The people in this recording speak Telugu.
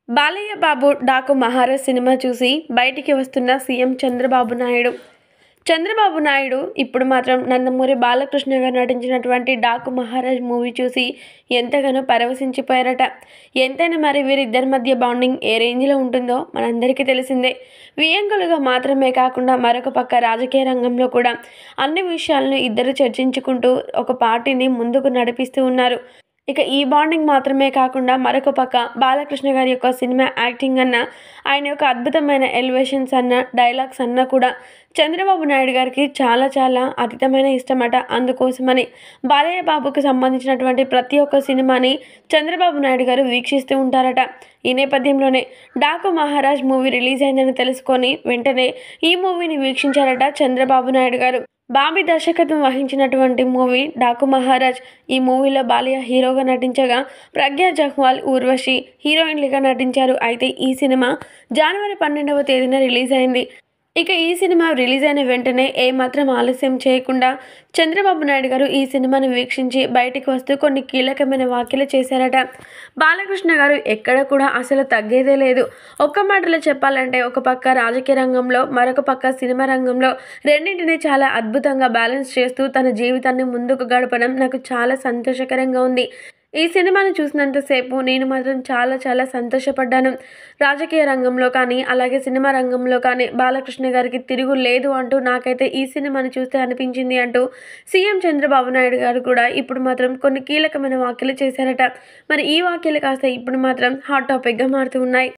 బాలయ్య బాబు 'డాకు మహారాజ్' సినిమా చూసి బయటికి వస్తున్న సీఎం చంద్రబాబు నాయుడు. చంద్రబాబు నాయుడు ఇప్పుడు మాత్రం నందమూరి బాలకృష్ణ గారు నటించినటువంటి 'డాకు మహారాజ్' మూవీ చూసి ఎంతగానో పరవశించిపోయారట. ఎంతైనా మరి వీరిద్దరి మధ్య బాండింగ్ ఏ రేంజ్లో ఉంటుందో మనందరికీ తెలిసిందే. వియంకులుగా మాత్రమే కాకుండా మరొక పక్క రాజకీయ రంగంలో కూడా అన్ని విషయాలను ఇద్దరు చర్చించుకుంటూ ఒక పార్టీని ముందుకు నడిపిస్తూ ఉన్నారు. ఇక ఈ బాండింగ్ మాత్రమే కాకుండా మరొక పక్క బాలకృష్ణ గారి యొక్క సినిమా యాక్టింగ్ అన్న, ఆయన యొక్క అద్భుతమైన ఎలివేషన్స్ అన్న, డైలాగ్స్ అన్న కూడా చంద్రబాబు నాయుడు గారికి చాలా చాలా అతీతమైన ఇష్టమట. అందుకోసమని బాలయ్య బాబుకి సంబంధించినటువంటి ప్రతి ఒక్క సినిమాని చంద్రబాబు నాయుడు గారు వీక్షిస్తూ ఉంటారట. ఈ నేపథ్యంలోనే 'డాకు మహారాజ్' మూవీ రిలీజ్ అయిందని తెలుసుకొని వెంటనే ఈ మూవీని వీక్షించారట చంద్రబాబు నాయుడు గారు. బాబీ దర్శకత్వం వహించినటువంటి మూవీ 'డాకు మహారాజ్'. ఈ మూవీలో బాలయ్య హీరోగా నటించగా ప్రజ్ఞా జహ్వాల్, ఊర్వశి హీరోయిన్లుగా నటించారు. అయితే ఈ సినిమా జనవరి 12వ తేదీన రిలీజ్ అయింది. ఇక ఈ సినిమా రిలీజ్ అయిన వెంటనే ఏమాత్రం ఆలస్యం చేయకుండా చంద్రబాబు నాయుడు గారు ఈ సినిమాని వీక్షించి బయటికి వస్తూ కొన్ని కీలకమైన వ్యాఖ్యలు చేశారట. బాలకృష్ణ గారు ఎక్కడ కూడా అసలు తగ్గేదే లేదు. ఒక్క మాటలో చెప్పాలంటే ఒక పక్క రాజకీయ రంగంలో, మరొక పక్క సినిమా రంగంలో రెండింటినీ చాలా అద్భుతంగా బ్యాలెన్స్ చేస్తూ తన జీవితాన్ని ముందుకు గడపడం నాకు చాలా సంతోషకరంగా ఉంది. ఈ సినిమాను చూసినంతసేపు నేను మాత్రం చాలా చాలా సంతోషపడ్డాను. రాజకీయ రంగంలో కానీ, అలాగే సినిమా రంగంలో కానీ బాలకృష్ణ గారికి తిరుగు లేదు అంటూ నాకైతే ఈ సినిమాని చూస్తే అనిపించింది అంటూ సీఎం చంద్రబాబు నాయుడు గారు కూడా ఇప్పుడు మాత్రం కొన్ని కీలకమైన వ్యాఖ్యలు చేశారట. మరి ఈ వ్యాఖ్యలు కాస్త ఇప్పుడు మాత్రం హాట్ టాపిక్గా మారుతూ ఉన్నాయి.